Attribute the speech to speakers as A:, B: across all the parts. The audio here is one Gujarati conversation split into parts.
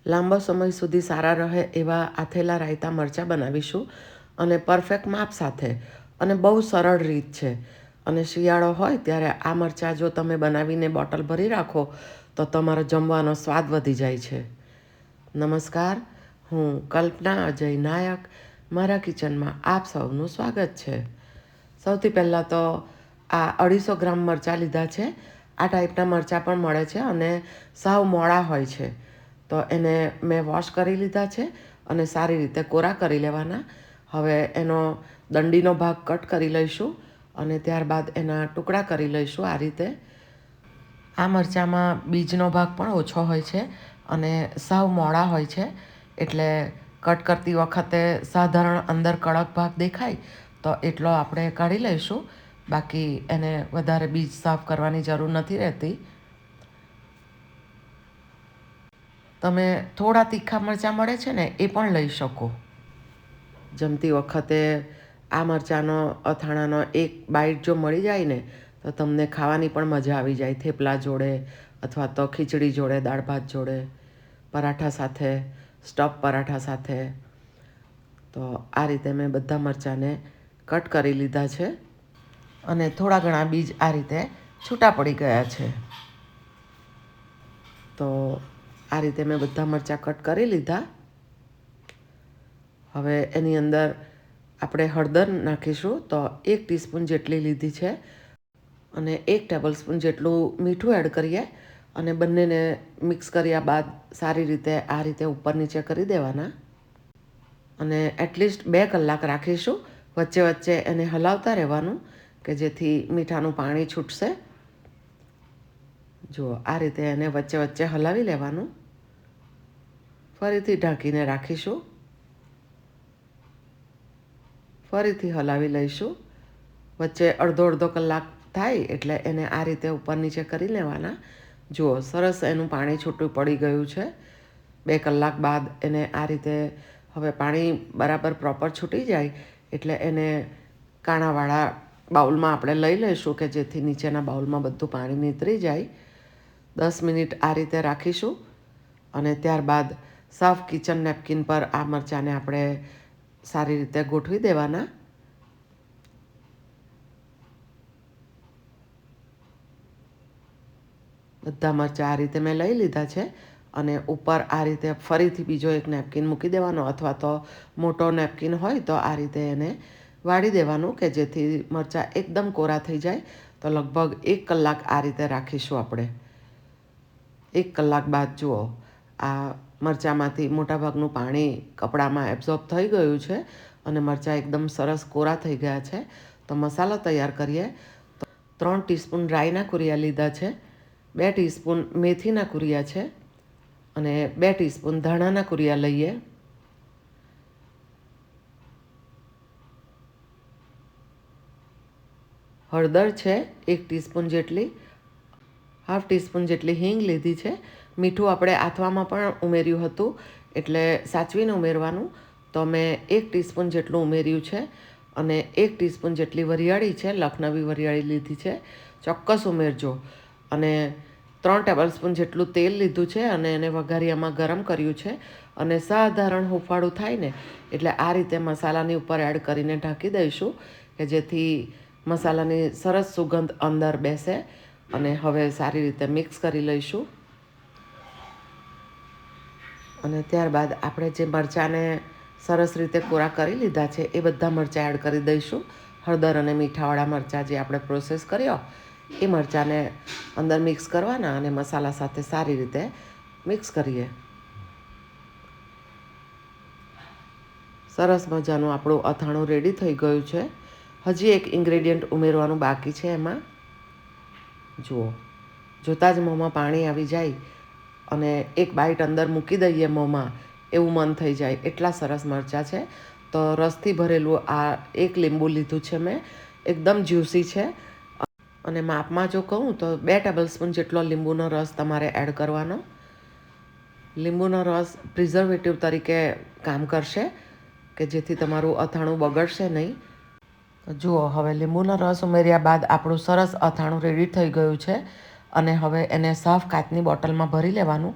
A: લાંબો સમય સુધી સારા રહે એવા આથેલા રાયતા મરચાં બનાવીશું અને પરફેક્ટ માપ સાથે અને બહુ સરળ રીત છે. અને શિયાળો હોય ત્યારે આ મરચાં જો તમે બનાવીને બોટલ ભરી રાખો તો તમારો જમવાનો સ્વાદ વધી જાય છે. નમસ્કાર, હું કલ્પના અજય નાયક. મારા કિચનમાં આપ સૌનું સ્વાગત છે. સૌથી પહેલાં તો આ 250 ગ્રામ મરચાં લીધા છે. આ ટાઈપના મરચાં પણ મળે છે અને સાવ મોડા હોય છે. તો એને મેં વોશ કરી લીધા છે અને સારી રીતે કોરા કરી લેવાના. હવે એનો દંડીનો ભાગ કટ કરી લઈશું અને ત્યારબાદ એના ટુકડા કરી લઈશું આ રીતે. આ મરચાંમાં બીજનો ભાગ પણ ઓછો હોય છે અને સાવ મોડા હોય છે, એટલે કટ કરતી વખતે સાધારણ અંદર કડક ભાગ દેખાય તો એટલો આપણે કાઢી લઈશું. બાકી એને વધારે બીજ સાફ કરવાની જરૂર નથી રહેતી. તમે થોડા તીખા મરચાં મળે છે ને એ પણ લઈ શકો. જમતી વખતે આ મરચાંનો અથાણાનો એક બાઈટ જો મળી જાય ને તો તમને ખાવાની પણ મજા આવી જાય, થેપલા જોડે અથવા તો ખીચડી જોડે, દાળ ભાત જોડે, પરાઠા સાથે, સ્ટફ પરાઠા સાથે. તો આ રીતે મેં બધા મરચાંને કટ કરી લીધા છે અને થોડા ઘણા બીજ આ રીતે છૂટા પડી ગયા છે. તો આ રીતે મેં બધા મરચાં કટ કરી લીધા. હવે એની અંદર આપણે હળદર નાખીશું. તો 1 ટીસ્પૂન જેટલી લીધી છે અને 1 ટેબલ સ્પૂન જેટલું મીઠું એડ કરીએ અને બંનેને મિક્સ કર્યા બાદ સારી રીતે આ રીતે ઉપર નીચે કરી દેવાના અને એટલીસ્ટ 2 કલાક રાખીશું. વચ્ચે વચ્ચે એને હલાવતા રહેવાનું કે જેથી મીઠાનું પાણી છૂટશે. જુઓ, આ રીતે એને વચ્ચે વચ્ચે હલાવી લેવાનું. ફરીથી ઢાંકીને રાખીશું. ફરીથી હલાવી લઈશું. વચ્ચે અડધો કલાક થાય એટલે એને આ રીતે ઉપર નીચે કરી લેવાના. જુઓ, સરસ એનું પાણી છૂટું પડી ગયું છે. 2 કલાક બાદ એને આ રીતે હવે પાણી બરાબર પ્રોપર છૂટી જાય એટલે એને કાણાવાળા બાઉલમાં આપણે લઈ લઈશું કે જેથી નીચેના બાઉલમાં બધું પાણી નીતરી જાય. 10 મિનિટ આ રીતે રાખીશું અને ત્યારબાદ સાફ કિચન નેપકિન પર આ મરચાંને આપણે સારી રીતે ગોઠવી દેવાના. બધા મરચાં આ રીતે મેં લઈ લીધા છે અને ઉપર આ રીતે ફરીથી બીજો એક નેપકિન મૂકી દેવાનો અથવા તો મોટો નેપકિન હોય તો આ રીતે એને વાળી દેવાનું કે જેથી મરચાં એકદમ કોરા થઈ જાય. તો લગભગ 1 કલાક આ રીતે રાખીશું આપણે. 1 કલાક બાદ જુઓ, આ મરચાંમાંથી મોટાભાગનું પાણી કપડામાં એબ્ઝોર્બ થઈ ગયું છે અને મરચાં એકદમ સરસ કોરા થઈ ગયા છે. તો મસાલો તૈયાર કરીએ. તો 3 ટીસ્પૂન રાઈના કુરિયા લીધા છે, 2 ટીસ્પૂન મેથીના કુરિયા છે અને 2 ટીસ્પૂન ધાણાના કુરિયા લઈએ. હળદર છે 1 ટીસ્પૂન જેટલી, 1/2 ટીસ્પૂન જેટલી હિંગ લીધી છે. મીઠું આપણે આથવામાં પણ ઉમેર્યું હતું એટલે સાચવીને ઉમેરવાનું. તો મેં 1 ટીસ્પૂન જેટલું ઉમેર્યું છે અને 1 ટીસ્પૂન જેટલી વરિયાળી છે, લખનવી વરિયાળી લીધી છે, ચોક્કસ ઉમેરજો. અને 3 ટેબલ સ્પૂન જેટલું તેલ લીધું છે અને એને વઘારિયામાં ગરમ કર્યું છે અને સાધારણ હુંફાળું થાય ને એટલે આ રીતે મસાલાની ઉપર એડ કરીને ઢાંકી દઈશું કે જેથી મસાલાની સરસ સુગંધ અંદર બેસે. અને હવે સારી રીતે મિક્સ કરી લઈશું અને ત્યારબાદ આપણે જે મરચાંને સરસ રીતે કોરા કરી લીધા છે એ બધા મરચાં એડ કરી દઈશું. હળદર અને મીઠાવાળા મરચાં જે આપણે પ્રોસેસ કર્યો એ મરચાંને અંદર મિક્સ કરવાના અને મસાલા સાથે સારી રીતે મિક્સ કરીએ. સરસ મજાનું આપણું અથાણું રેડી થઈ ગયું છે. હજી એક ઇન્ગ્રેડિયન્ટ ઉમેરવાનું બાકી છે એમાં. જુઓ, જોતાં જ મોંમાં પાણી આવી જાય અને એક બાઈટ અંદર મૂકી દઈએ મોંમાં એવું મન થઈ જાય એટલા સરસ મરચાં છે. તો રસથી ભરેલું આ 1 લીંબુ લીધું છે મેં, એકદમ જ્યુસી છે. અને માપમાં જો કહું તો 2 ટેબલ સ્પૂન જેટલો લીંબુનો રસ તમારે એડ કરવાનો. લીંબુનો રસ પ્રિઝર્વેટિવ તરીકે કામ કરશે કે જેથી તમારું અથાણું બગડશે નહીં. જુઓ, હવે લીંબુનો રસ ઉમેર્યા બાદ આપણું સરસ અથાણું રેડી થઈ ગયું છે અને હવે એને સાફ કાચની બોટલમાં ભરી લેવાનું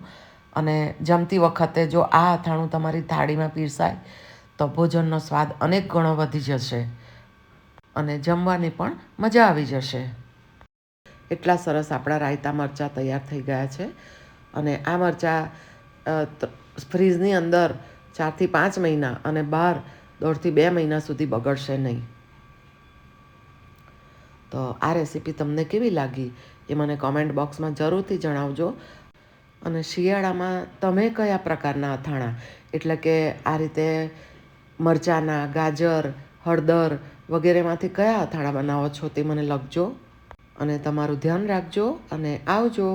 A: અને જમતી વખતે જો આ અથાણું તમારી થાળીમાં પીરસાય તો ભોજનનો સ્વાદ અનેક ગણો વધી જશે અને જમવાની પણ મજા આવી જશે. એટલા સરસ આપણા રાયતા મરચાં તૈયાર થઈ ગયા છે. અને આ મરચાં ફ્રીઝની અંદર 4 થી 5 મહિના અને બહાર 1.5 થી 2 મહિના સુધી બગડશે નહીં. તો આ રેસીપી તમને કેવી લાગી એ મને કોમેન્ટ બોક્સમાં જરૂરથી જણાવજો. અને શિયાળામાં તમે કયા પ્રકારના અથાણાં, એટલે કે આ રીતે મરચાંના, ગાજર, હળદર વગેરેમાંથી કયા અથાણાં બનાવો છો તે મને લખજો. અને તમારું ધ્યાન રાખજો અને આવજો.